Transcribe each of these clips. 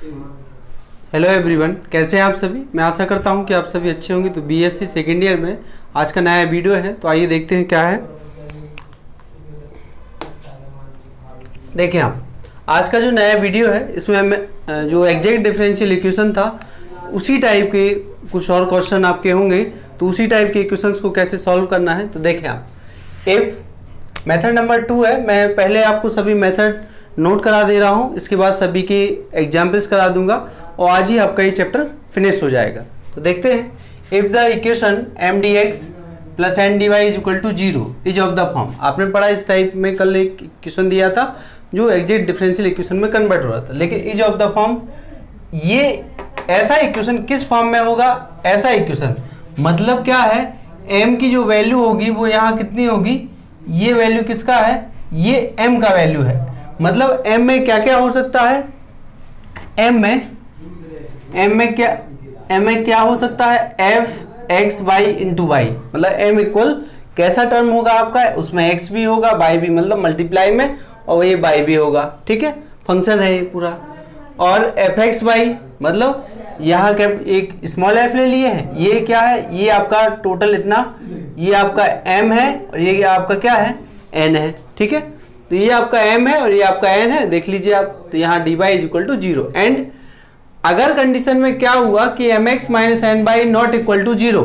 Hello everyone, कैसे हैं आप सभी। मैं आशा करता हूं कि आप सभी अच्छे होंगे। तो बीएससी सेकेंड ईयर में आज का नया वीडियो है, तो आइए देखते हैं क्या है। देखिए आप, आज का जो नया वीडियो है इसमें मैं जो एग्जैक्ट डिफरेंशियल इक्वेशन था उसी टाइप के कुछ और क्वेश्चन आपके होंगे। तो उसी टाइप के इक्वेशंस को कैसे सॉल्व करना है, तो देखें आप। इफ मेथड नंबर 2 है, मैं पहले आपको सभी मेथड नोट करा दे रहा हूँ, इसके बाद सभी के एग्जाम्पल्स करा दूंगा और आज ही आपका ये चैप्टर फिनिश हो जाएगा। तो देखते हैं। If the equation M D x plus N D Y is equal to 0 is of the form. आपने पढ़ा इस टाइप में, कल एक इक्वेशन दिया था जो एग्जैक्ट डिफरेंशियल इक्वेशन में कन्वर्ट हो रहा था, लेकिन इज ऑफ द फॉर्म, ये ऐसा इक्वेशन किस फॉर्म में होगा? ऐसा इक्वेशन मतलब क्या है, m की जो वैल्यू होगी वो यहाँ कितनी होगी, ये वैल्यू किसका है, ये m का वैल्यू है। मतलब m में क्या क्या हो सकता है, m में क्या हो सकता है, f x y into Y. मतलब m इक्वल कैसा टर्म होगा आपका, उसमें x भी होगा y भी, मतलब मल्टीप्लाई में, और ये y भी होगा। ठीक है, फंक्शन है ये पूरा। और एफ एक्स वाई मतलब यहाँ क्या एक स्मॉल f ले लिए हैं, ये क्या है, ये आपका टोटल इतना, ये आपका m है और ये आपका क्या है, n है। ठीक है, तो ये आपका m है और ये आपका n है, देख लीजिए आप। तो यहाँ dy is equal to 0 and अगर कंडीशन में क्या हुआ कि mx minus N by not equal to 0,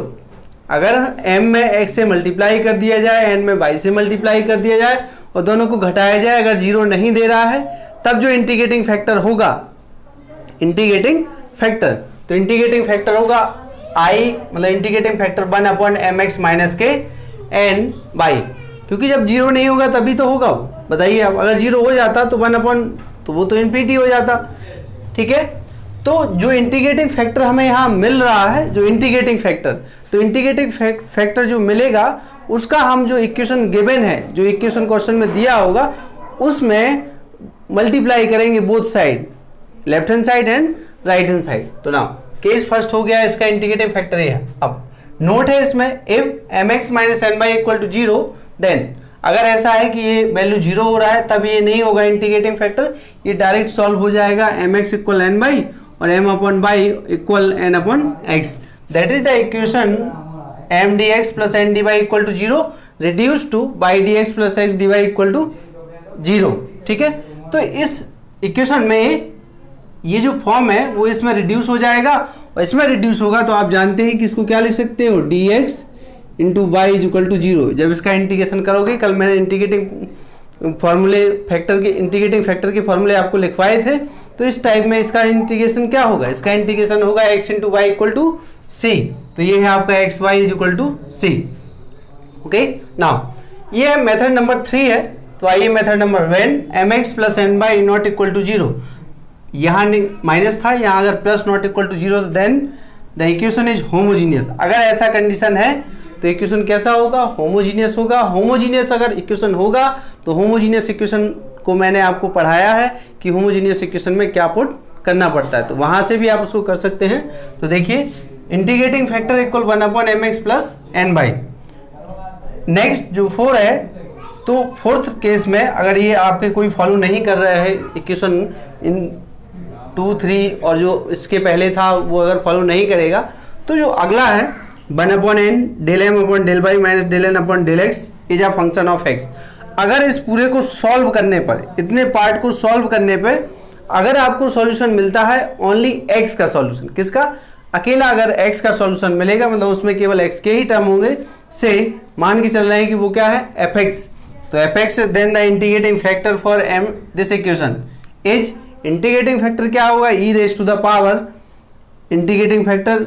अगर m में x से मल्टीप्लाई कर दिया जाए, n में y से मल्टीप्लाई कर दिया जाए और दोनों को घटाया जाए, अगर 0 नहीं दे रहा है, तब जो इंटीग्रेटिंग फैक्टर होगा, इंटीग्रेटिंग फैक्टर, तो इंटीग्रेटिंग फैक्टर होगा i, मतलब integrating factor 1 upon M x minus के एन बाई, क्योंकि जब 0 नहीं होगा तभी तो होगा वो। बताइए आप, अगर 0 हो जाता तो 1 अपॉन, तो वो तो इन्फिनिटी हो जाता। ठीक है, तो जो इंटीग्रेटिंग फैक्टर हमें यहाँ मिल रहा है, जो इंटीग्रेटिंग फैक्टर, तो इंटीग्रेटिंग फैक्टर जो मिलेगा उसका हम जो इक्वेशन गिवन है, जो इक्वेशन क्वेश्चन में दिया होगा, उसमें मल्टीप्लाई करेंगे both side, left hand side and right hand side. तो नाउ केस फर्स्ट हो गया, इसका इंटीग्रेटिंग फैक्टर ये है। अब नोट है इसमें, if M x minus N Y equal to 0, then अगर ऐसा है कि ये वैल्यू 0 हो रहा है, तब ये नहीं होगा इंटीग्रेटिंग फैक्टर, ये डायरेक्ट सॉल्व हो जाएगा। M x equal N by और M upon y equal N upon x, that is the equation M D x plus N D y equal to 0 reduce to y D x plus x D y equal to 0। ठीक है, तो इस equation में ये जो form है वो इसमें रिड्यूस हो जाएगा, और इसमें रिड्यूस होगा तो आप जानते हैं कि इसको क्या लिख सकते हो, D X into Y is equal to 0। जब इसका इंटीग्रेशन करोगे, कल मैंने इंटीग्रेटिंग फॉर्मूले फैक्टर के, इंटीग्रेटिंग फैक्टर के फॉर्मूले आपको लिखवाए थे, तो इस टाइप में इसका इंटीग्रेशन क्या होगा, इसका इंटीग्रेशन होगा x into y equal to c. तो ये है आपका x y is equal to c. Okay, now ये मेथड नंबर 3 है। तो आइए method number, when M x plus N by not equal to 0, यहाँ माइनस था, यहाँ अगर plus not equal to 0, then the equation is homogeneous. अगर ऐसा कंडीशन है तो इक्वेशन कैसा होगा, होमोजीनियस होगा। होमोजीनियस अगर इक्वेशन होगा तो होमोजीनियस इक्वेशन को मैंने आपको पढ़ाया है कि होमोजीनियस इक्वेशन में क्या पुट करना पड़ता है, तो वहां से भी आप उसको कर सकते हैं। तो देखिए, integrating factor equal 1 upon M x plus N Y. Next जो 4 है, तो फोर्थ केस में अगर ये आपके कोई फॉलो नहीं कर रहे हैं इक्वेशन इन 2, 3 और जो इसके पहले था वो अगर फॉलो नहीं करेगा, तो जो अगला है 1 upon N del M upon del Y minus del N upon del x is a function of X. अगर इस पूरे को सॉल्व करने पर, इतने पार्ट को सॉल्व करने पर अगर आपको सॉल्यूशन मिलता है ओनली एक्स का सॉल्यूशन, किसका, अकेला अगर एक्स का सॉल्यूशन मिलेगा, मतलब उसमें केवल एक्स के ही टर्म होंगे, से मान के चल रहे हैं कि वो क्या है, एफ एक्स। तो f x then the integrating factor for um this equation is, integrating factor क्या होगा, e raise to the power integrating factor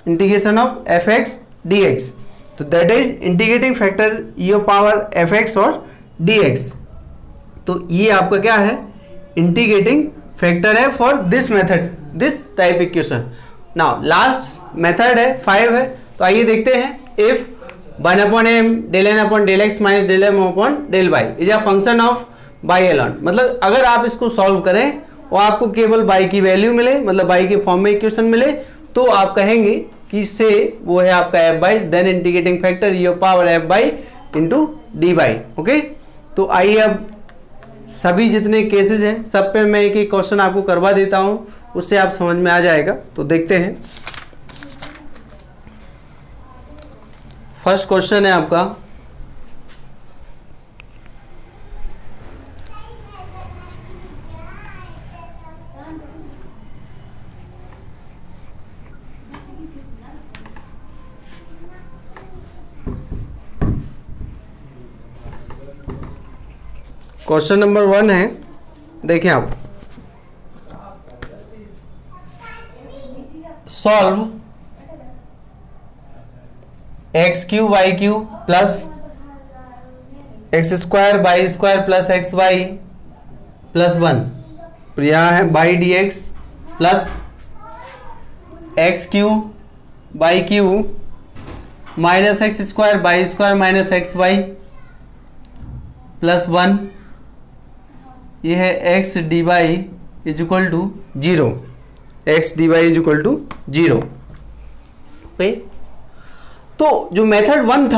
integration of f x d x. तो that is integrating factor E of power f x और d x. तो ये आपका क्या है, integrating factor है for this method, this type equation. Now last method है 5 है। तो आइए देखते हैं, if 1 upon M del N upon del X minus del M upon del Y is a function of Y alone. मतलब अगर आप इसको सॉल्व करें और आपको केवल बाई की वैल्यू मिले, मतलब बाई के फॉर्म में इक्वेशन मिले, तो आप कहेंगे कि से वो है आपका F Y, then integrating factor E of power F Y into D Y. Okay, तो आइए अब सभी जितने केसेस हैं सब पे मैं एक एक क्वेश्चन आपको करवा देता हूँ, उससे आप समझ में आ जाएगा। तो देखते हैं। फर्स्ट क्वेश्चन है आपका, क्वेश्चन नंबर 1 है, देखें आप। Solve X Q Y cube plus x square Y square plus x Y plus 1, तो यहाँ है by D x plus x Q Y cube minus X square Y square minus x Y plus 1, ये है X D Y is equal to 0, X D Y is equal to 0। तो जो method 1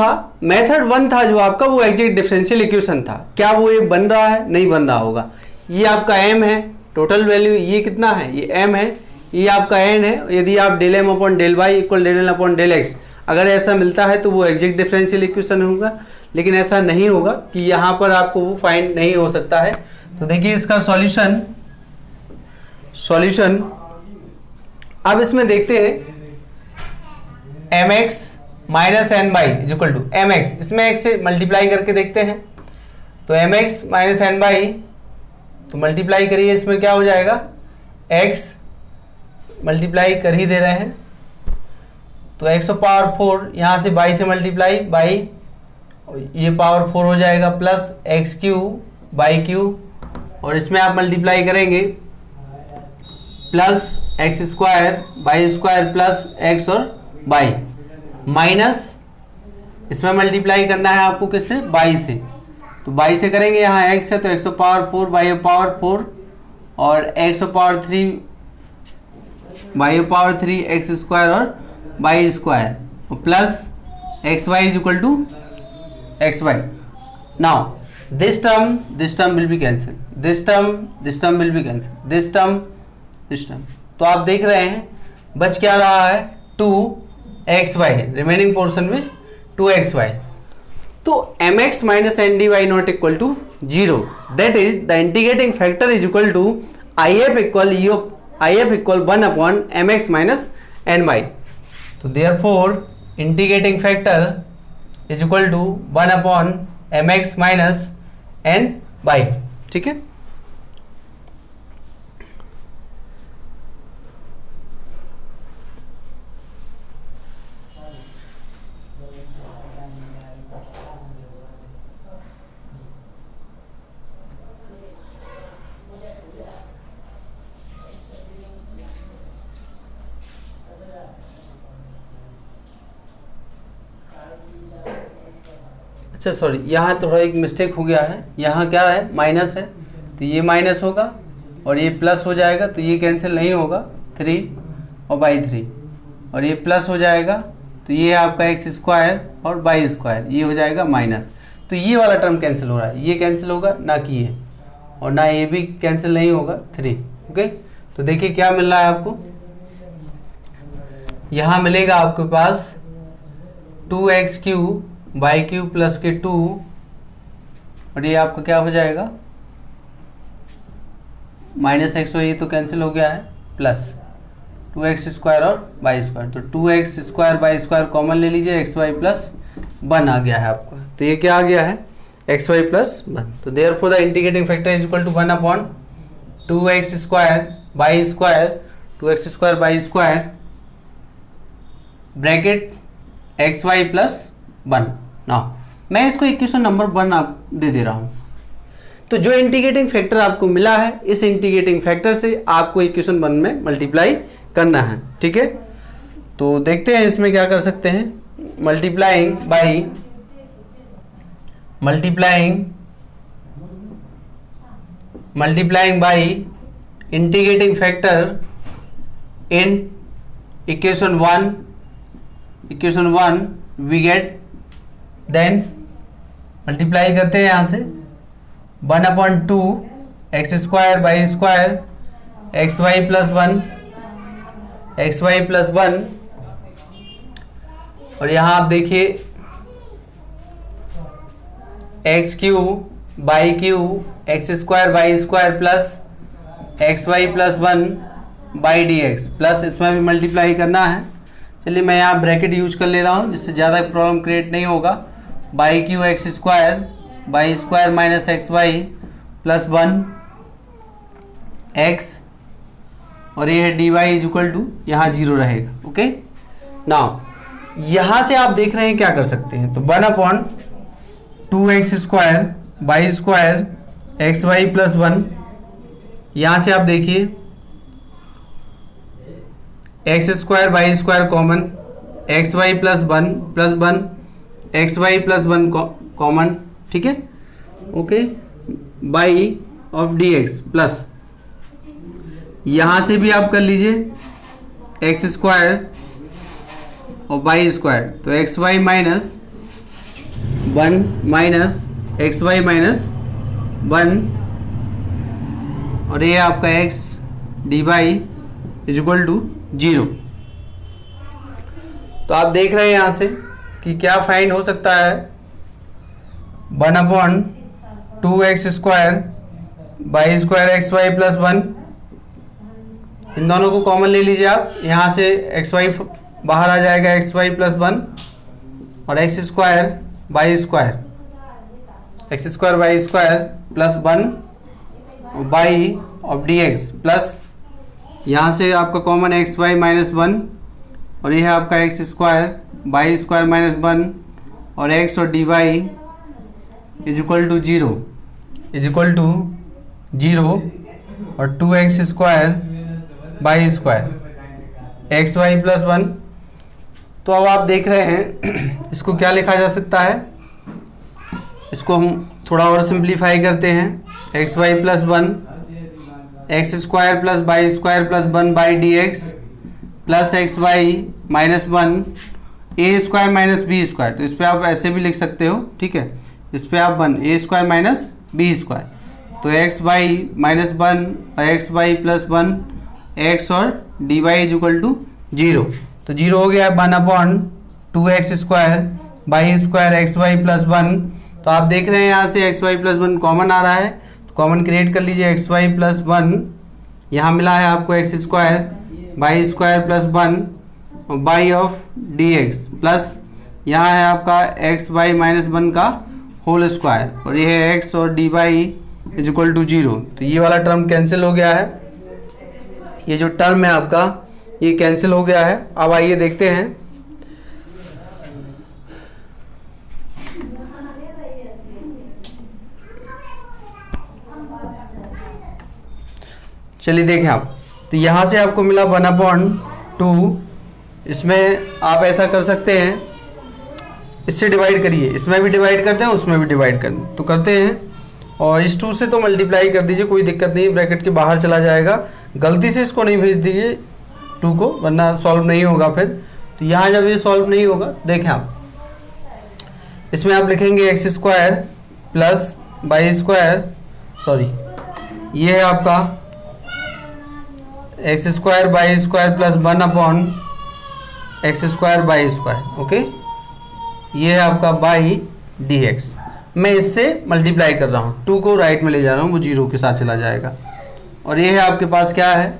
था जो आपका, वो एग्जैक्ट डिफरेंशियल इक्वेशन था। क्या वो ये बन रहा है? नहीं बन रहा होगा। ये आपका m है, टोटल वैल्यू ये कितना है? ये m है, ये आपका n है। यदि आप del M upon del Y equal del N upon del X अगर ऐसा मिलता है तो वो एग्जैक्ट डिफरेंशियल इक्वेशन होगा, लेकिन ऐसा नहीं होगा कि यहाँ पर आपको वो फाइंड नहीं हो सकता है। तो देखिए इसका सॉल्यूशन अब इसमें देखते हैं। mx minus N by is equal to mx, इसमें x से मल्टीप्लाई करके देखते हैं। तो mx माइनस एन बाई, तो मल्टीप्लाई करिए, इसमें क्या हो जाएगा? x मल्टीप्लाई कर ही दे रहे हैं, तो x पावर 4, यहाँ से बाई से मल्टीप्लाई बाई, ये पावर 4 हो जाएगा plus x Q by Q, और इसमें आप मल्टीप्लाई करेंगे plus x square by square plus x और बाई, माइनस इसमें मल्टीप्लाई करना है आपको किससे? बाई से। तो बाई से करेंगे, यहाँ एक्स है तो एक्स पावर 4 बाई पावर 4 और x power 3 y power 3 x square और by square plus x y is equal to x y. Now this term will be cancelled, this term will be cancelled, this term। तो आप देख रहे हैं बच क्या रहा है? 2xy, रिमेनिंग पोर्शन में 2xy। तो mx minus N D y not equal to 0, that is the integrating factor is equal to if equal 1 upon mx minus N y. तो therefore integrating factor is equal to 1 upon mx minus N y, ठीक है। अच्छा sorry, यहाँ थोड़ा एक mistake हो गया है। यहाँ क्या है? माइनस है, तो ये माइनस होगा और ये प्लस हो जाएगा, तो ये कैंसिल नहीं होगा, 3 और बाई 3, और ये प्लस हो जाएगा, तो ये है आपका एक्स स्क्वायर और बाई स्क्वायर, ये हो जाएगा माइनस। तो ये वाला टर्म कैंसिल हो रहा है, ये कैंसिल होगा ना कि ये, और ना ये भी कैंसिल नहीं होगा, 3। ओके, तो देखिए क्या मिल रहा है आपको। यहाँ मिलेगा आपके पास 2x Q by Q plus के 2, और ये आपका क्या हो जाएगा? माइनस एक्स वाई तो कैंसिल हो गया है, प्लस 2x स्क्वायर और बाई स्क्वायर, तो 2x square by square common ले लीजिए, एक्स वाई प्लस 1 आ गया है आपका। तो ये क्या आ गया है? X Y plus 1। तो therefore the integrating factor is equal to 1 upon 2x square by square, 2x square by square bracket X Y plus 1। Now मैं इसको इक्वेशन नंबर 1 आप दे दे रहा हूं। तो जो इंटीग्रेटिंग फैक्टर आपको मिला है, इस इंटीग्रेटिंग फैक्टर से आपको इक्वेशन 1 में मल्टीप्लाई करना है, ठीक है। तो देखते हैं इसमें क्या कर सकते हैं। Multiplying by integrating factor in equation 1 we get, then multiply करते हैं यहाँ से 1/2 x square by square x Y plus 1 और यहाँ आप देखिए x Q by Q x square by square plus x Y plus 1 by D x plus इसमें भी मल्टीप्लाई करना है। चलिए मैं यहाँ ब्रैकेट यूज कर ले रहा हूँ जिससे ज़्यादा प्रॉब्लम क्रिएट नहीं होगा। By Q x square by square minus x Y plus 1 x और ये है d Y is equal to यहाँ 0 रहेगा। ओके नाउ यहाँ से आप देख रहे हैं क्या कर सकते हैं, तो 1/2 x square by square x Y plus 1, यहाँ से आप देखिए x square by square common x Y plus 1 x Y plus 1 common, ठीक है। Okay by of d x plus यहाँ से भी आप कर लीजिए एक्स स्क्वायर और बाई स्क्वायर, तो x y minus 1 minus x y minus 1 और ये आपका x D Y is equal to 0। तो आप देख रहे हैं यहाँ से कि क्या फाइंड हो सकता है, 1/2 x square by square x Y plus 1, इन दोनों को कॉमन ले लीजिए आप, यहाँ से एक्स वाई बाहर आ जाएगा एक्स वाई प्लस 1 और x square by square plus 1 by of d x plus यहाँ से आपका कॉमन एक्स वाई माइनस 1 और ये है आपका x square by square minus 1 और एक्स और D Y is equal to 0 और 2x square by square x Y plus 1। तो अब आप देख रहे हैं इसको क्या लिखा जा सकता है, इसको हम थोड़ा और सिंप्लीफाई करते हैं, x Y plus 1 x square plus by square plus 1 by D x plus x y minus 1 a square minus b square, तो इस पर आप ऐसे भी लिख सकते हो, ठीक है। इस पर आप 1 a square minus b square, तो एक्स वाई माइनस 1 और एक्स वाई प्लस 1 एक्स और D Y is equal to 0, तो 0 हो गया 1/2 x square by square x Y plus 1। तो आप देख रहे हैं यहाँ से एक्स वाई प्लस 1 कॉमन आ रहा है, तो कॉमन क्रिएट कर लीजिए, एक्स वाई प्लस 1 यहाँ मिला है आपको x square by square plus 1 और by of d x plus यहाँ है आपका एक्स वाई माइनस 1 का होल स्क्वायर और ये है एक्स और D Y is equal to 0। तो ये वाला टर्म कैंसिल हो गया है, ये जो टर्म है आपका ये कैंसिल हो गया है। अब आइए देखते हैं, चलिए देखें आप, तो यहाँ से आपको मिला 1/2, इसमें आप ऐसा कर सकते हैं, इससे डिवाइड करिए, इसमें भी डिवाइड करते हैं उसमें भी डिवाइड करते हैं और इस 2 से तो मल्टीप्लाई कर दीजिए, कोई दिक्कत नहीं, ब्रैकेट के बाहर चला जाएगा, गलती से इसको नहीं भेज दीजिए 2 को, वरना सॉल्व नहीं होगा फिर। तो यहाँ जब ये सॉल्व नहीं होगा, देखें आप, इसमें आप लिखेंगे x square plus by square, sorry ये है आपका x square by square plus 1/x square by square, okay, ये है आपका बाई डी एक्स। मैं इससे मल्टीप्लाई कर रहा हूँ, 2 को राइट में ले जा रहा हूँ, वो 0 के साथ चला जाएगा और ये है आपके पास क्या है,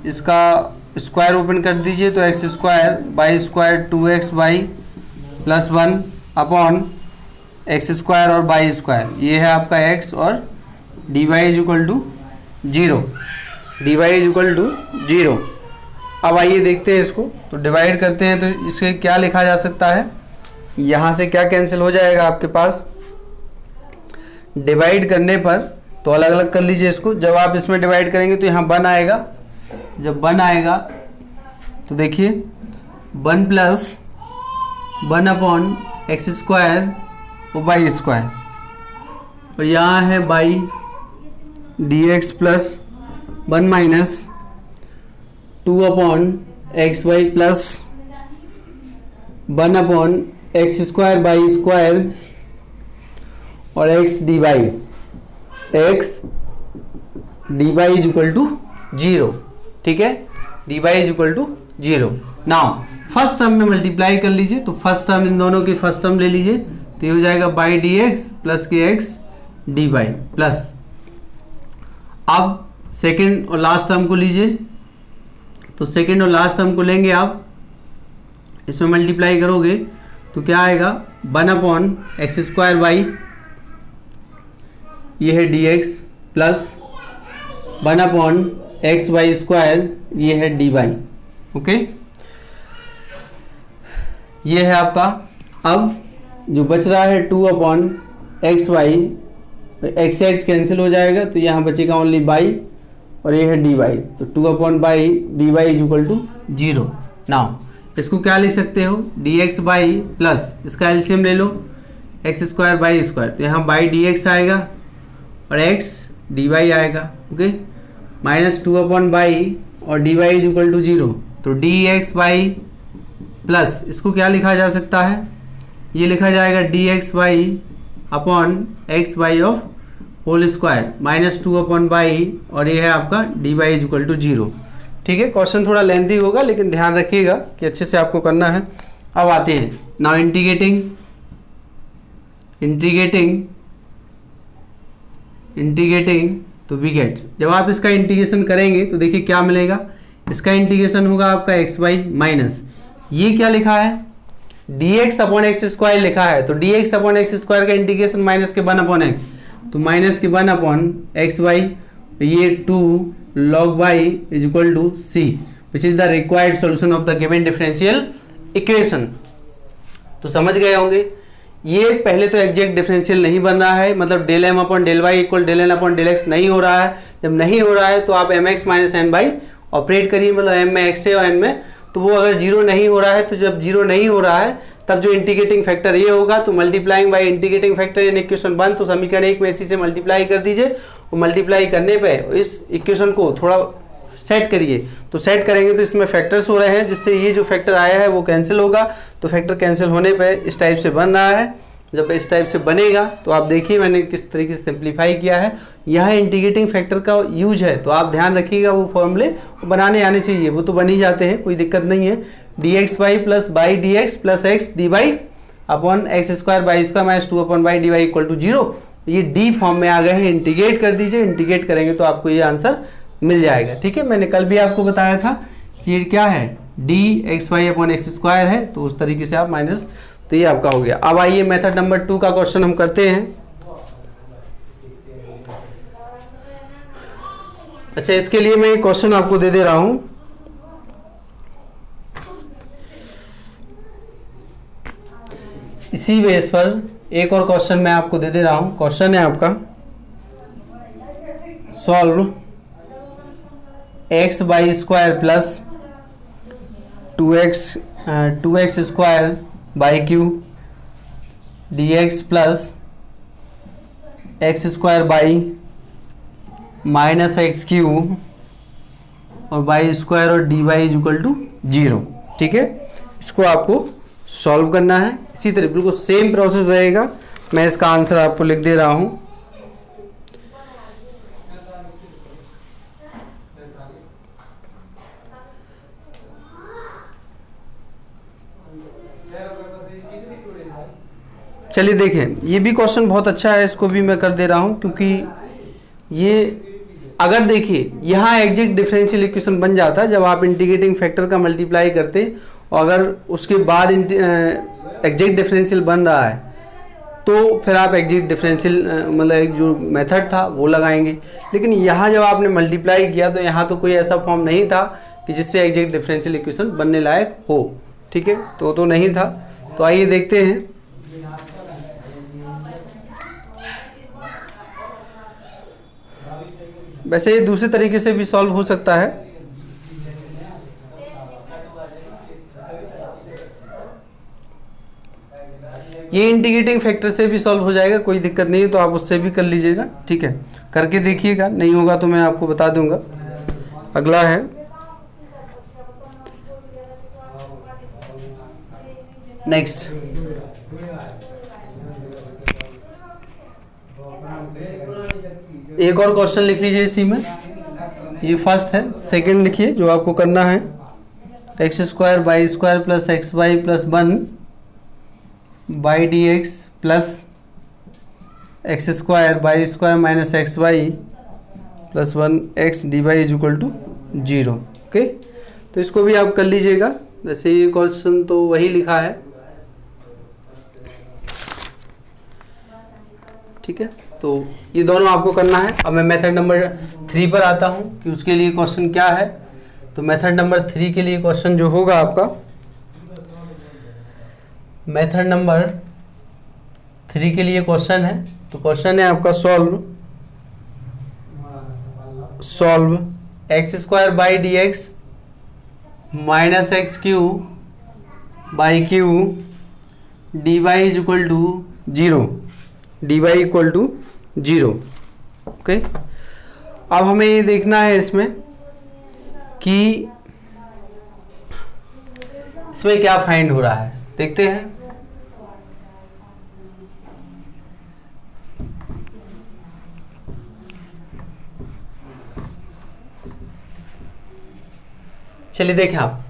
इसका स्क्वायर ओपन कर दीजिए, तो x square by square 2x by plus 1/x square और बाई स्क्वायर, ये है आपका x और D Y is equal to 0। अब आइए देखते हैं इसको, तो डिवाइड करते हैं, तो इसे क्या लिखा जा सकता है, यहाँ से क्या कैंसिल हो जाएगा आपके पास, डिवाइड करने पर तो अलग अलग कर लीजिए इसको, जब आप इसमें डिवाइड करेंगे तो यहाँ 1 आएगा, जब 1 आएगा तो देखिए 1 प्लस 1/x स्क्वायर और बाई स्क्वायर और यहाँ है by D x plus 1 minus 2/x y plus 1/x square by square और x d y x D Y is equal to 0, ठीक है, d Y is equal to 0। Now first term में multiply कर लीजिए, तो फर्स्ट टर्म इन दोनों की first term ले लीजिए, तो ये हो जाएगा बाई डी एक्स प्लस के एक्स डी वाई प्लस, अब सेकेंड और लास्ट टर्म को लीजिए, तो सेकेंड और लास्ट टर्म को लेंगे आप, इसमें मल्टीप्लाई करोगे तो क्या आएगा 1/x² वाई, ये है dx प्लस 1/xy², ये है dy। ओके, ये है आपका। अब जो बच रहा है 2/xy, x कैंसिल हो जाएगा तो यहाँ बचेगा ओनली y, और ये है dy, तो 2/y dy is equal to 0। Now इसको क्या लिख सकते हो, dx बाई प्लस इसका एलसीएम ले लो x² बाई स्क्वायर, तो यहाँ बाई dx आएगा और x dy आएगा। ओके, माइनस 2/y और dy इज इक्वल टू 0, तो dx बाई प्लस इसको क्या लिखा जा सकता है, ये लिखा जाएगा dx by upon x by of whole square minus 2/y, और ये है आपका dy इज इक्वल टू 0। ठीक है, क्वेश्चन थोड़ा लेंथी होगा लेकिन ध्यान रखिएगा कि अच्छे से आपको करना है। अब आते हैं नाउ इंटीग्रेटिंग तो वी गेट, जब आप इसका इंटीग्रेशन करेंगे तो देखिए क्या मिलेगा, इसका इंटीग्रेशन होगा आपका एक्स बाई माइनस, ये क्या लिखा है dx अपॉन x² लिखा है, तो dx अपॉन x² का इंटीग्रेशन माइनस के 1/x, तो माइनस के 1/x बाई, ये 2 log y is equal to c which is the required solution of the given differential equation. तो समझ गए होंगे, ये पहले तो एग्जैक्ट डिफरेंशियल नहीं बन रहा है, मतलब del M upon del Y equal del N upon del x नहीं हो रहा है। जब नहीं हो रहा है तो आप m x minus N by operate करिए, मतलब एम में एक्स है और एन में, तो वो अगर जीरो नहीं हो रहा है, तो जब जीरो नहीं हो रहा है तब जो इंटीग्रेटिंग फैक्टर ये होगा, तो multiplying by integrating factor in equation 1, तो समीकरण 1 में इसी से मल्टीप्लाई कर दीजिए, और मल्टीप्लाई करने पे इस इक्वेशन को थोड़ा सेट करिए, तो सेट करेंगे तो इसमें फैक्टर्स हो रहे हैं, जिससे ये जो फैक्टर आया है वो कैंसिल होगा, तो फैक्टर कैंसिल होने पे इस टाइप से बन रहा है। जब इस टाइप से बनेगा तो आप देखिए मैंने किस तरीके से सिंप्लीफाई किया है, यह इंटीग्रेटिंग फैक्टर का यूज है, तो आप ध्यान रखिएगा वो फॉर्मूले बनाने आने चाहिए, वो तो बन ही जाते हैं, कोई दिक्कत नहीं है। dx y plus by D x plus x D y upon x² by square minus 2/y dy equal to 0, ये डी फॉर्म में आ गए हैं, इंटीग्रेट कर दीजिए, इंटीग्रेट करेंगे तो आपको ये आंसर मिल जाएगा। ठीक है, मैंने कल भी आपको बताया था कि ये क्या है dxy अपॉन x² है, तो उस तरीके से आप माइनस, तो ये आपका हो गया। अब आइए मेथड नंबर 2 का क्वेश्चन हम करते हैं। अच्छा, इसके लिए मैं एक क्वेश्चन आपको दे रहा हूं, इसी बेस पर एक और क्वेश्चन मैं आपको दे रहा हूं। क्वेश्चन है आपका solve x by square plus 2x square by Q dx plus x² by minus x q और बाई स्क्वायर और dy इज इक्वल टू 0। ठीक है, इसको आपको सॉल्व करना है, इसी तरह बिल्कुल सेम प्रोसेस रहेगा। मैं इसका आंसर आपको लिख दे रहा हूं। चलिए देखें, ये भी क्वेश्चन बहुत अच्छा है, इसको भी मैं कर दे रहा हूं, क्योंकि ये अगर देखिए यहाँ एग्जैक्ट डिफरेंशियल इक्वेशन बन जाता है जब आप इंटीग्रेटिंग फैक्टर का मल्टीप्लाई करते, और अगर उसके बाद एग्जैक्ट डिफरेंशियल बन रहा है तो फिर आप एग्जैक्ट डिफरेंशियल मतलब एक जो मेथड था वो लगाएंगे। लेकिन यहाँ जब आपने मल्टीप्लाई किया तो यहाँ तो कोई ऐसा फॉर्म नहीं था कि जिससे एग्जैक्ट डिफरेंशियल इक्वेशन बनने लायक हो। ठीक है, तो नहीं था। तो आइए देखते हैं। वैसे ये दूसरे तरीके से भी सॉल्व हो सकता है। ये इंटीग्रेटिंग फैक्टर से भी सॉल्व हो जाएगा, कोई दिक्कत नहीं है, तो आप उससे भी कर लीजिएगा। ठीक है, करके देखिएगा, नहीं होगा तो मैं आपको बता दूंगा। अगला है नेक्स्ट, एक और क्वेश्चन लिख लीजिए इसी में, ये फर्स्ट है। सेकंड लिखिए जो आपको करना है, x square by square plus x Y plus 1 by D x plus x square by square minus x Y plus 1 x D Y is equal to 0। Okay, तो इसको भी आप कर लीजिएगा। वैसे ये क्वेश्चन तो वही लिखा है, ठीक है। तो ये दोनों आपको करना है। अब मैं मेथड नंबर 3 पर आता हूँ कि उसके लिए क्वेश्चन क्या है। तो मेथड नंबर 3 के लिए क्वेश्चन जो होगा आपका, मेथड नंबर 3 के लिए क्वेश्चन है। तो क्वेश्चन है आपका solve x square by D x minus x Q by q d Y is equal to 0, d y equal to 0। Okay, अब हमें ये देखना है इसमें कि इसमें क्या फाइंड हो रहा है, देखते हैं। चलिए देखें आप,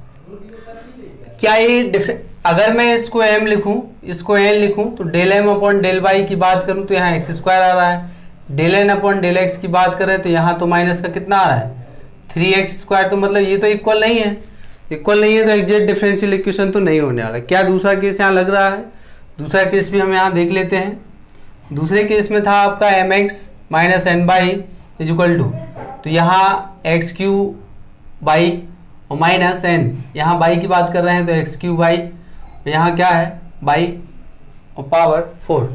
क्या ये अगर मैं इसको m लिखूं, इसको n लिखूं, तो del m upon del Y की बात करूं तो यहाँ एक्स स्क्वायर आ रहा है। Del n upon del x की बात करें तो यहाँ तो माइनस का कितना आ रहा है, 3x स्क्वायर। तो मतलब ये तो इक्वल नहीं है, इक्वल नहीं है तो एग्जैक्ट डिफरेंशियल इक्वेशन तो नहीं होने वाला। क्या दूसरा केस यहाँ लग रहा है, दूसरा केस भी हम यहाँ देख लेते हैं। दूसरे केस में था आपका mx minus N by is equal to, तो यहाँ एक्स क्यू बाई और माइनस एन, यहाँ बाई की बात कर रहे हैं तो एक्स क्यू बाई, यहाँ क्या है बाई और पावर 4।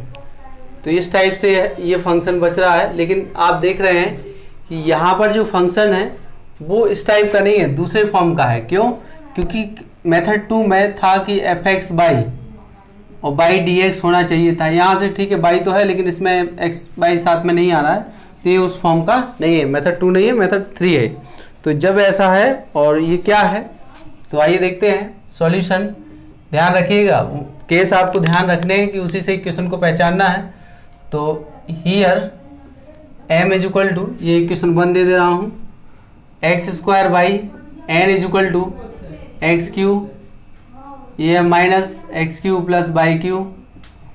तो इस टाइप से ये फंक्शन बच रहा है। लेकिन आप देख रहे हैं कि यहाँ पर जो फंक्शन है वो इस टाइप का नहीं है, दूसरे फॉर्म का है। क्यों? क्योंकि मेथड 2 में था कि एफ एक्स बाई और बाई डी एक्स होना चाहिए था। यहाँ से ठीक है बाई तो है, लेकिन इसमें एक्स बाई साथ में नहीं आ रहा है, तो ये उस फॉर्म का नहीं है, मेथड 2 नहीं है, मेथड 3 है। तो जब ऐसा है और ये क्या है, तो आइए देखते हैं सॉल्यूशन। ध्यान रखिएगा, केस आपको ध्यान रखने हैं कि उसी से इक्वेशन को पहचानना है। तो here m is equal to, ये इक्वेशन 1 दे रहा हूँ, x square y N is equal to x cube, ये है minus x Q plus by cube,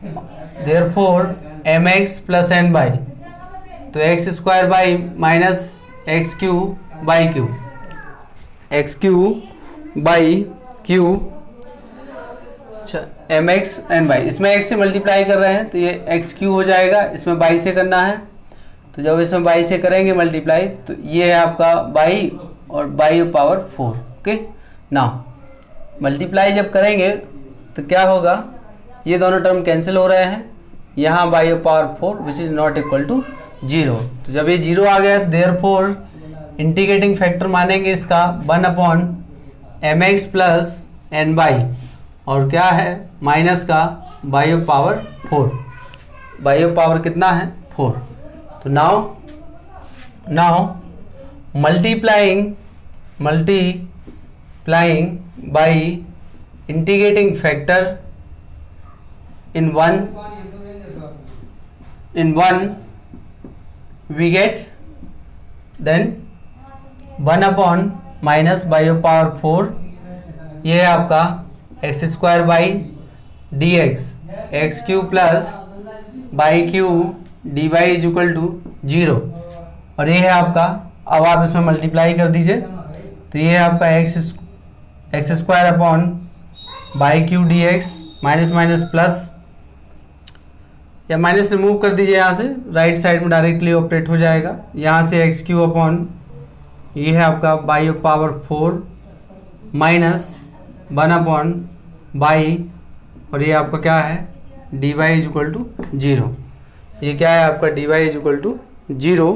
therefore M x plus N by, तो x square y minus x Q by Q, x Q by cube, अच्छा M x N y, इसमें x से multiply कर रहे हैं तो ये एक्स क्यू हो जाएगा, इसमें बाई से करना है। तो जब इसमें बाई से करेंगे मल्टीप्लाई तो ये है आपका बाई और by power 4। Okay, now multiply जब करेंगे तो क्या होगा, ये दोनों टर्म कैंसिल हो रहे हैं, यहाँ by power 4 which is not equal to 0। तो जब ये 0 आ गया देयरफॉर इंटीग्रेटिंग फैक्टर मानेंगे इसका 1 upon M x plus N by, और क्या है माइनस का बाई पावर 4, बाई पावर कितना है 4। तो now multiplying by integrating factor in one we get then 1 upon minus by power 4, ये है आपका x square by D x, x Q plus by q d Y is equal to 0, और ये है आपका, अब आप इसमें मल्टीप्लाई कर दीजिए तो ये है आपका x square upon by q d x, minus minus plus, या माइनस रिमूव कर दीजिए यहाँ से, राइट साइड में डायरेक्टली ऑपरेट हो जाएगा। यहाँ से एक्स क्यू अपॉन ये है आपका by power 4 minus 1 upon by, और ये आपका क्या है d Y is equal to 0। ये क्या है आपका d Y is equal to 0।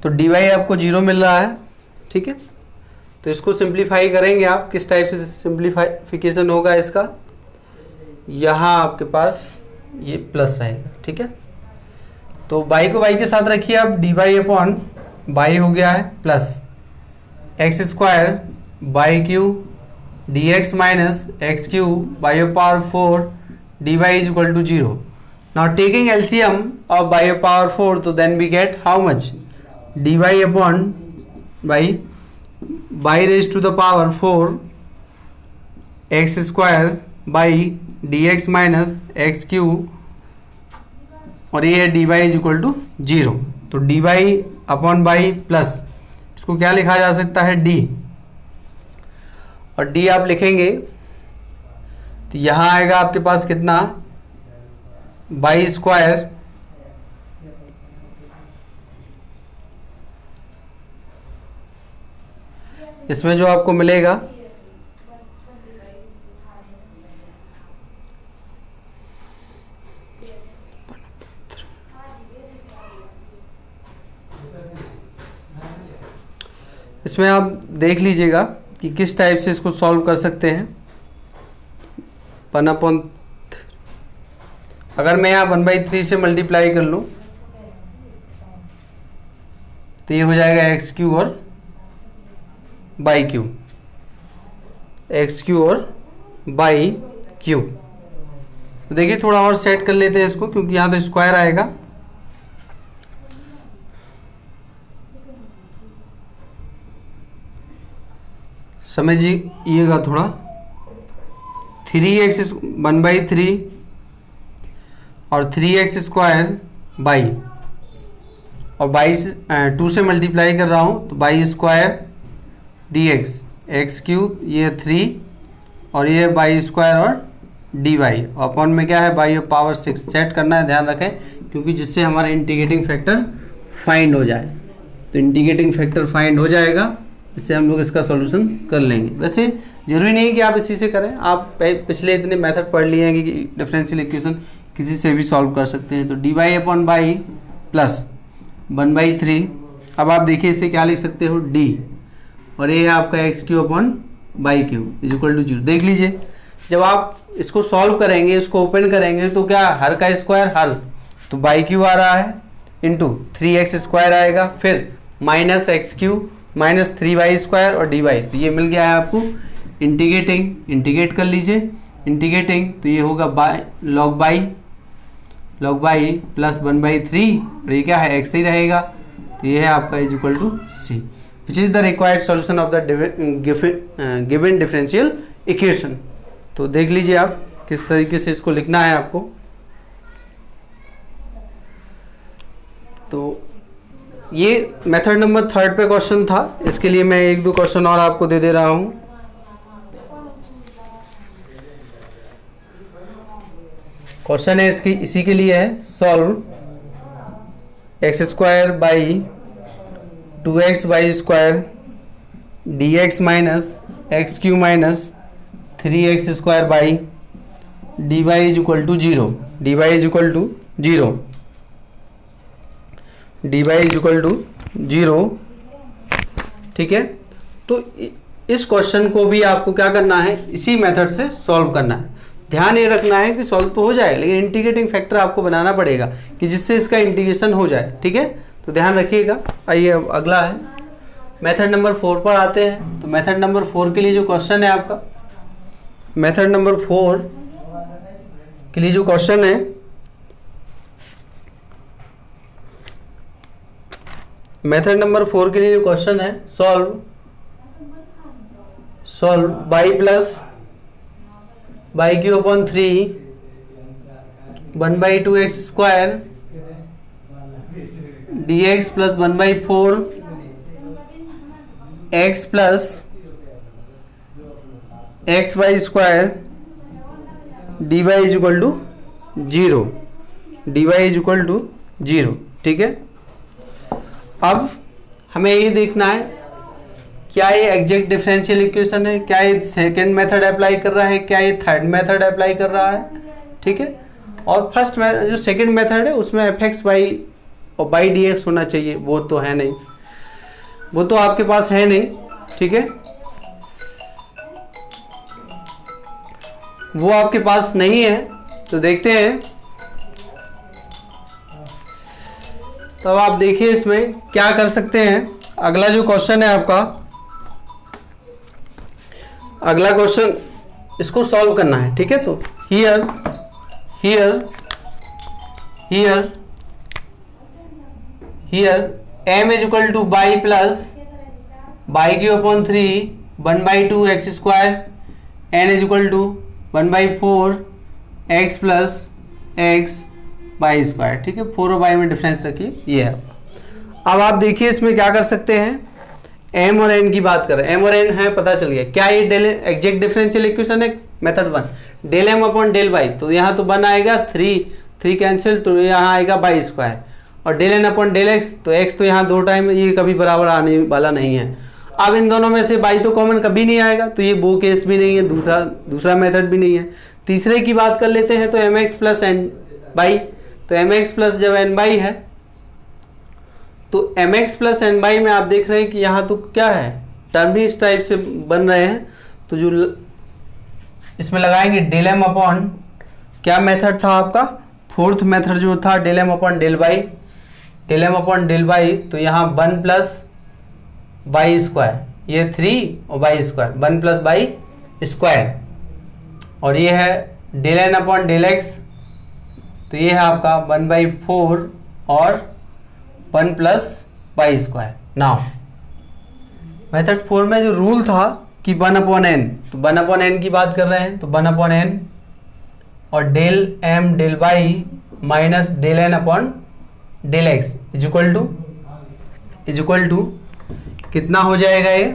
तो डी वाई आपको 0 मिल रहा है, ठीक है। तो इसको सिंप्लीफाई करेंगे आप, किस टाइप से सिंप्लीफिकेशन होगा इसका, यहाँ आपके पास ये प्लस रहेगा, ठीक है। तो बाई को बाई के साथ रखिए आप, डी वाई अपॉन बाई हो गया है plus x square by q d x minus x Q by power 4 d Y is equal to 0। Now taking LCM of by power 4, तो then we get how much, d y upon by raise to the power 4 x square by D x minus x q, और ये है d Y is equal to 0। तो d y upon by plus, इसको क्या लिखा जा सकता है, डी, और डी आप लिखेंगे तो यहाँ आएगा आपके पास कितना, बाई स्क्वायर इसमें जो आपको मिलेगा इसमें आप देख लीजिएगा कि किस टाइप से इसको सॉल्व कर सकते हैं। 1/, अगर मैं यहाँ 1/3 से मल्टीप्लाई कर लूँ तो ये हो जाएगा एक्स क्यू और बाई क्यू, एक्स क्यू और बाई क्यू। तो देखिए थोड़ा और सेट कर लेते हैं इसको, क्योंकि यहाँ तो स्क्वायर आएगा। समझिएगा थोड़ा, 3x 1/3 और 3x स्क्वायर बाई, और बाई 2 से मल्टीप्लाई कर रहा हूँ तो by square D x, x cube, ये 3 और ये बाई स्क्वायर और डी वाई, अपॉन में क्या है बाई पावर 6 सेट करना है, ध्यान रखें, क्योंकि जिससे हमारा इंटीग्रेटिंग फैक्टर फाइंड हो जाए। तो इंटीग्रेटिंग फैक्टर फाइंड हो जाएगा, इससे हम लोग इसका सॉल्यूशन कर लेंगे। वैसे जरूरी नहीं कि आप इसी से करें, आप पिछले इतने मेथड पढ़ लिए हैं कि डिफरेंशियल इक्वेशन किसी से भी सॉल्व कर सकते हैं। तो d y upon by plus 1/3, अब आप देखिए इसे क्या लिख सकते हो, डी, और ये है आपका x Q upon by q is equal to 0। देख लीजिए जब आप इसको सॉल्व करेंगे, इसको ओपन करेंगे तो क्या, हर का स्क्वायर हर, तो बाई क्यू आ रहा है इंटू 3x स्क्वायर आएगा, फिर minus x q minus 3y square और dy, तो ये मिल गया है आपको। इंटीग्रेट कर लीजिए, इंटीग्रेटिंग तो ये होगा बाई लॉग बाई प्लस 1/3, और ये क्या है, x ही रहेगा, तो ये है आपका is equal to C, which is the required solution of the given differential equation. तो देख लीजिए आप किस तरीके से इसको लिखना है आपको। तो ये मेथड नंबर 3 पे क्वेश्चन था, इसके लिए मैं 1-2 क्वेश्चन और आपको दे दे रहा हूं। क्वेश्चन है इसकी, इसी के लिए है, solve x square by 2x by square D x minus x q minus 3x square by d Y is equal to 0, d Y is equal to 0, d Y is equal to 0। ठीक है, तो इस question को भी आपको क्या करना है, इसी मेथड से सॉल्व करना है। ध्यान ये रखना है कि सॉल्व तो हो जाएगा, लेकिन इंटीग्रेटिंग फैक्टर आपको बनाना पड़ेगा कि जिससे इसका इंटीग्रेशन हो जाए। ठीक है, तो ध्यान रखिएगा। आइए अब अगला है मेथड नंबर 4 पर आते हैं। तो मेथड नंबर 4 के लिए जो क्वेश्चन है आपका, मेथड नंबर 4 के लिए जो क्वेश्चन है, मेथड नंबर 4 के लिए जो क्वेश्चन है, solve by plus by Q upon 3 1/2x square D x plus 1/4 x plus x y square d Y is equal to 0, d Y is equal to 0। ठीक है, अब हमें ये देखना है क्या ये एग्जैक्ट डिफरेंशियल इक्वेशन है, क्या ये सेकंड मेथड अप्लाई कर रहा है, क्या ये थर्ड मेथड अप्लाई कर रहा है। ठीक है, और फर्स्ट जो सेकंड मेथड है उसमें fx बाई और बाई dx होना चाहिए, वो तो है नहीं, वो तो आपके पास है नहीं। ठीक है, वो आपके पास नहीं है, तो देखते हैं। तो अब आप देखिए इसमें क्या कर सकते हैं। अगला जो क्वेश्चन है आपका, अगला क्वेश्चन इसको सॉल्व करना है। ठीक है, तो here here m is equal to y plus y Q upon 3 1/2 x square n is equal to 1/4 x plus x y square. ठीक है, 4 और y में डिफरेंस रखिए, ये है। अब आप देखिए इसमें क्या कर सकते हैं, m और n की बात कर रहे हैं, m और n है पता चल गया। क्या ये डेल एग्जैक्ट डिफरेंशियल इक्वेशन है? Method 1 del m upon del y, तो यहाँ तो 1 आएगा, 3 कैंसिल, तो यहाँ आएगा y स्क्वायर, और del n upon del x, तो x तो यहाँ 2 टाइम, ये कभी बराबर आने वाला नहीं है। अब इन दोनों में से y तो कॉमन कभी नहीं आएगा, तो ये वो केस भी नहीं है, दूसरा मेथड भी नहीं है। तीसरे की बात कर लेते हैं, तो mx प्लस एन बाई, तो mx प्लस जब एन बाई है, तो mx प्लस एन बाई में आप देख रहे हैं कि यहाँ तो क्या है, टर्म ही इस टाइप से बन रहे हैं, तो जो इसमें लगाएंगे डेल एम अपॉन, क्या मेथड था आपका, फोर्थ मेथड जो था del M upon del by, del M upon del by, तो यहाँ 1 प्लस बाई स्क्वायर, ये 3 और by square, 1 plus by square, और ये है del N upon del x, तो ये है आपका 1/4 और 1 plus by square. Now method 4 में जो रूल था कि 1 अपॉन एन, तो 1 अपॉन एन की बात कर रहे हैं, तो 1 अपॉन एन और del m del by minus del N upon del x is equal to कितना हो जाएगा ये,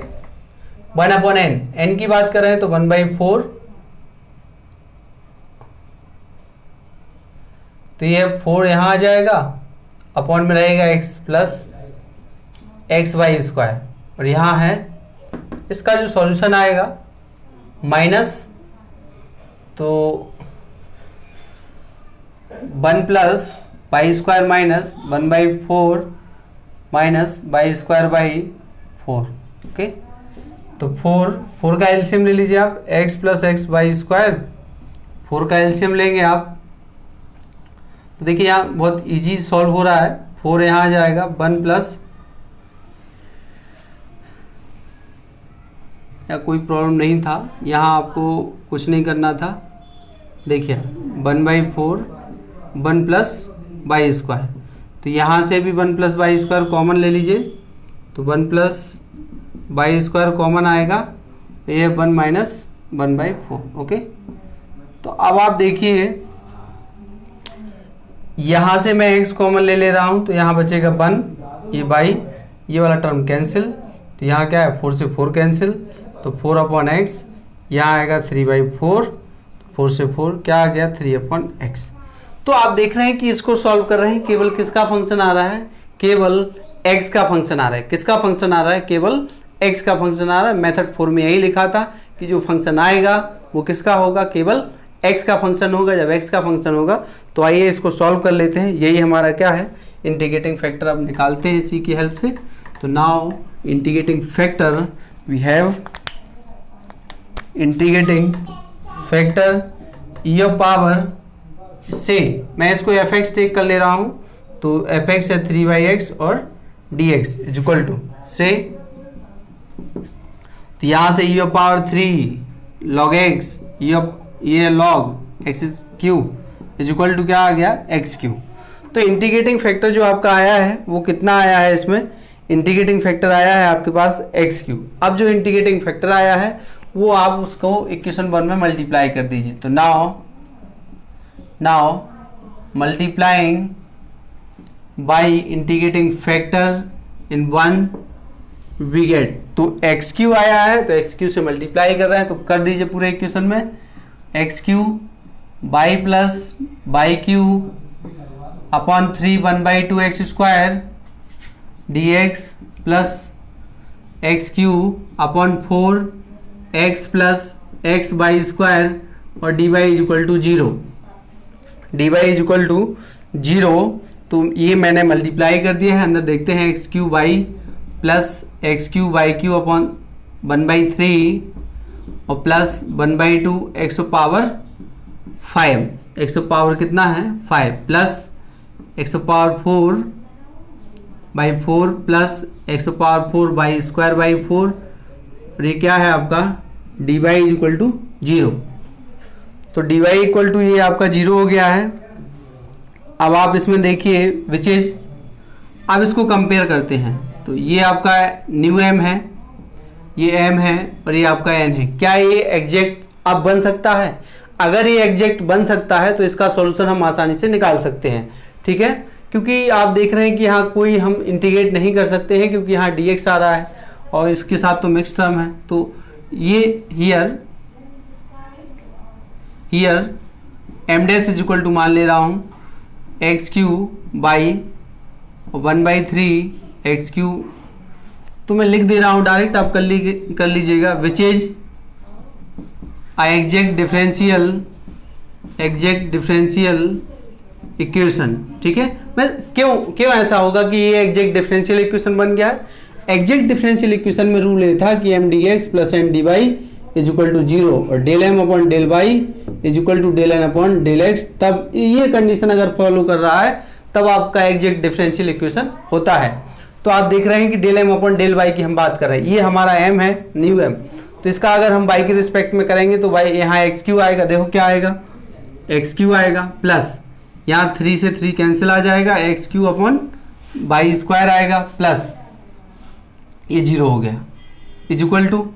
1 अपॉन एन, एन की बात कर रहे हैं तो 1/4, तो ये 4 यहाँ आ जाएगा, अपॉन में रहेगा x plus x y square, और यहाँ है इसका जो सॉल्यूशन आएगा माइनस, तो 1 plus by square minus 1/4 minus by square by 4। Okay, तो 4 का एलसीएम ले लीजिए आप, x plus x y square, 4 का एलसीएम लेंगे आप, तो देखिए यहाँ बहुत इजी सॉल्व हो रहा है। 4 यहाँ आ जाएगा, 1 प्लस, या कोई प्रॉब्लम नहीं था, यहाँ आपको कुछ नहीं करना था। देखिए 1/4 1 प्लस बाई स्क्वायर, तो यहाँ से भी 1 प्लस बाई स्क्वायर कॉमन ले लीजिए, तो 1 प्लस बाई स्क्वायर कॉमन आएगा, ये 1 माइनस 1/4। ओके, तो अब आप देखिए यहाँ से मैं x कॉमन ले रहा हूँ, तो यहाँ बचेगा 1, ये बाई, ये वाला टर्म कैंसिल, तो यहाँ क्या है 4 से 4 कैंसिल, तो 4 अपॉन एक्स, यहाँ आएगा 3/4, 4 से 4 क्या आ गया 3 अपॉन एक्स। तो आप देख रहे हैं कि इसको सॉल्व कर रहे हैं, केवल किसका फंक्शन आ रहा है, केवल x का फंक्शन आ रहा है। किसका फंक्शन आ रहा है, केवल x का फंक्शन आ रहा है। मेथड 4 में यही लिखा था कि जो फंक्शन आएगा वो किसका होगा, केवल x का फंक्शन होगा। जब x का फंक्शन होगा तो आइए इसको सॉल्व कर लेते हैं। यही हमारा क्या है, इंटीग्रेटिंग फैक्टर अब निकालते हैं इसी की हेल्प से। तो now integrating factor we have integrating factor e of power से, मैं इसको fx टेक कर ले रहा हूँ, तो fx है 3/x और dx इज इक्वल टू से, तो यहाँ से e of power 3 log x, ये log x cube is equal to क्या आ गया x क्यूब। तो इंटीग्रेटिंग फैक्टर जो आपका आया है वो कितना आया है, इसमें इंटीग्रेटिंग फैक्टर आया है आपके पास x क्यूब। अब जो इंटीग्रेटिंग फैक्टर आया है वो आप उसको इक्वेशन 1 में मल्टीप्लाई कर दीजिए। तो now multiplying by integrating factor in 1 we get, तो एक्स क्यू आया है तो एक्स क्यू से मल्टीप्लाई कर रहे हैं, तो कर दीजिए पूरे इक्वेशन में x Q y plus by Q upon 3 1/2 x square D x plus x Q upon 4 x plus x y square और D Y is equal to 0, d Y is equal to 0। तो ये मैंने multiply कर दिया है, अंदर देखते हैं x Q y plus x Q Y q upon 1/3 और plus 1/2 x power 5, x power कितना है 5 plus x power 4/4 plus x power 4/2/4, और ये क्या है आपका d Y is equal to 0। तो डी वाई इक्वल टू ये आपका 0 हो गया है। अब आप इसमें देखिए विच इज, अब इसको कंपेयर करते हैं तो ये आपका न्यू m है, ये m है और ये आपका n है। क्या ये एग्जैक्ट अब बन सकता है? अगर ये एग्जैक्ट बन सकता है तो इसका सॉल्यूशन हम आसानी से निकाल सकते हैं, ठीक है। क्योंकि आप देख रहे हैं कि यहाँ कोई हम इंटीग्रेट नहीं कर सकते हैं क्योंकि यहाँ dx आ रहा है और इसके साथ तो मिक्स टर्म है, तो ये here m dash is equal to मान ले रहा हूँ x Q by 1/3 x q, तो मैं लिख दे रहा हूँ डायरेक्ट, आप कर लीजिएगा which is exact differential equation, ठीक है। मैं क्यों ऐसा होगा कि ये एग्जैक्ट डिफरेंशियल इक्वेशन बन गया है? एग्जैक्ट डिफरेंशियल इक्वेशन में रूल ये था कि M D x plus M D Y is equal to 0 और del M upon del Y is equal to del N upon del X. तब ये कंडीशन अगर फॉलो कर रहा है तब आपका एग्जैक्ट डिफरेंशियल इक्वेशन होता है। तो आप देख रहे हैं कि del M upon del Y की हम बात कर रहे हैं, ये हमारा एम है न्यू एम, तो इसका अगर हम वाई के रिस्पेक्ट में करेंगे तो वाई यहाँ एक्स क्यू आएगा, देखो क्या आएगा एक्स क्यू आएगा, प्लस यहाँ 3 से 3 कैंसिल आ जाएगा, X Q upon Y square आएगा, प्लस ये 0 हो गया इज इक्वल टू,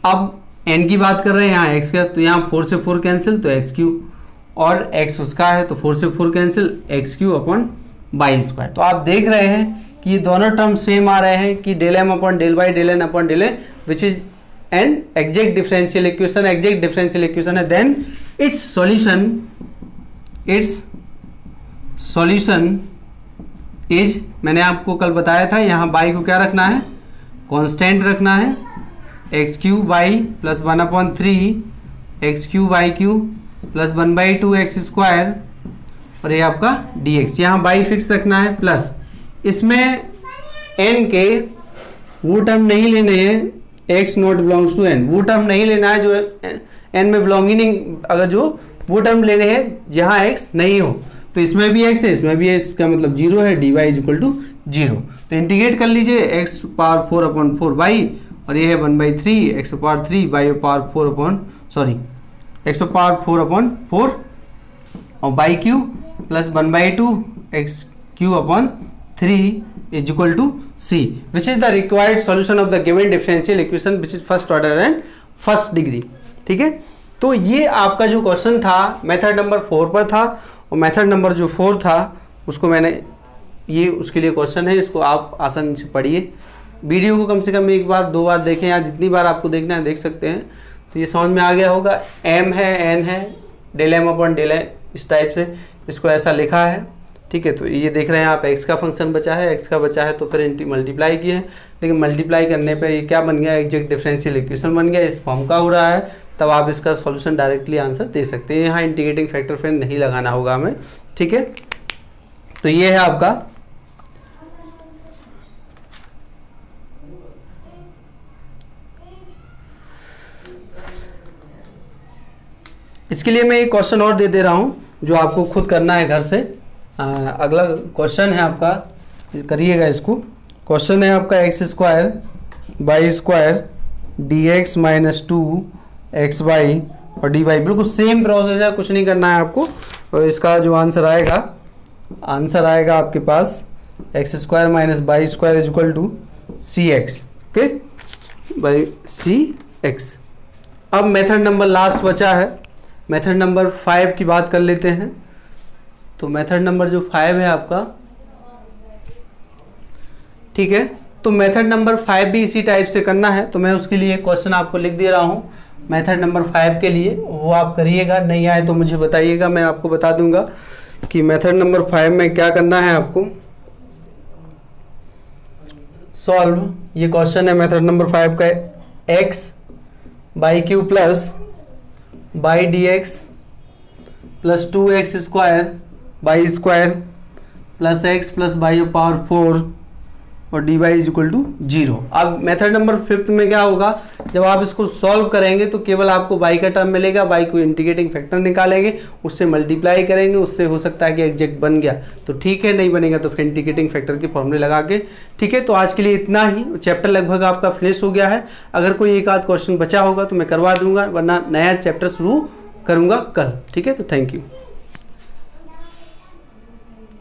अब n की बात कर रहे हैं यहाँ x का, तो यहाँ 4 से 4 कैंसिल तो एक्स क्यू और x उसका है तो 4 से 4 cancel X Q upon Y square. तो आप देख रहे हैं कि ये दोनों टर्म सेम आ रहे हैं कि del M upon del Y del N upon del N which is an exact differential equation है। देन इट्स सॉल्यूशन इज, मैंने आपको कल बताया था यहाँ बाई को क्या रखना है, कांस्टेंट रखना है, x Q y plus 1/3 x Q by Q plus 1/2 x square और ये आपका dx, यहाँ बाई फिक्स रखना है, प्लस इसमें n के वो टर्म नहीं लेने हैं x not belongs to n, वो टर्म नहीं लेना है जो n में बिलोंगिंग, अगर जो वो टर्म लेने हैं जहाँ x नहीं हो, तो इसमें भी x है इसमें भी x, इसका मतलब 0 है, dy इज इक्वल टू 0। तो इंटीग्रेट कर लीजिए x पावर 4 अपॉन 4 y और ये है 1/3 x power 3 y power 4 upon x power 4 upon 4 और by Q plus 1/2 X Q upon 3 is equal to C, which is the required solution of the given differential equation which is first order and first degree, ठीक है। तो ये आपका जो question था method number 4 पर था और मेथड नंबर जो 4 था उसको मैंने, ये उसके लिए क्वेश्चन है, इसको आप आसानी से पढ़िए, वीडियो को कम से कम 1 बार 2 बार देखें या जितनी बार आपको देखना है देख सकते हैं, तो ये समझ में आ गया होगा। m है n है del M upon del N, इस टाइप से इसको ऐसा लिखा है, ठीक है। तो ये देख रहे हैं आप x का फंक्शन बचा है, x का बचा है तो फिर मल्टीप्लाई किए हैं, लेकिन मल्टीप्लाई करने पर ये क्या बन गया, एग्जैक्ट डिफरेंशियल इक्वेशन बन गया, इस फॉर्म का हो रहा है, तब आप इसका सॉल्यूशन डायरेक्टली आंसर दे सकते हैं। यहाँ इंटीग्रेटिंग फैक्टर फिर नहीं लगाना होगा हमें, ठीक है। तो ये है आपका इसके लिए मैं एक क्वेश्चन और दे रहा हूँ जो आपको खुद करना है घर से। अगला क्वेश्चन है आपका, करिएगा इसको। क्वेश्चन है आपका x square Y square D x minus 2 X Y और डी वाई, बिल्कुल सेम प्रोसेस है, कुछ नहीं करना है आपको। और इसका जो आंसर आएगा आपके पास x square minus y square is equal to c x, okay, y c x. अब मेथड नंबर लास्ट बचा है, मेथड नंबर 5 की बात कर लेते हैं। तो मेथड नंबर जो 5 है आपका, ठीक है, तो मेथड नंबर 5 भी इसी टाइप से करना है, तो मैं उसके लिए क्वेश्चन आपको लिख दे रहा हूँ मेथड नंबर 5 के लिए, वो आप करिएगा, नहीं आए तो मुझे बताइएगा, मैं आपको बता दूंगा कि मेथड नंबर 5 में क्या करना है आपको। सॉल्व, ये क्वेश्चन है मेथड नंबर 5 का, X by Q plus by D x plus 2x square by square plus X plus by power 4 और D Y is equal to 0। अब मेथड नंबर 5 में क्या होगा, जब आप इसको सॉल्व करेंगे तो केवल आपको y का टर्म मिलेगा, y को इंटीग्रेटिंग फैक्टर निकालेंगे, उससे मल्टीप्लाई करेंगे, उससे हो सकता है कि एग्जैक्ट बन गया तो ठीक है, नहीं बनेगा तो फिर इंटीग्रेटिंग फैक्टर के फॉर्मूले लगा के, ठीक है। तो आज के लिए इतना ही, चैप्टर लगभग आपका फिनिश हो गया है। अगर कोई एक आध क्वेश्चन बचा होगा तो मैं करवा दूंगा, वरना नया चैप्टर शुरू करूँगा कल, ठीक है। तो थैंक यू।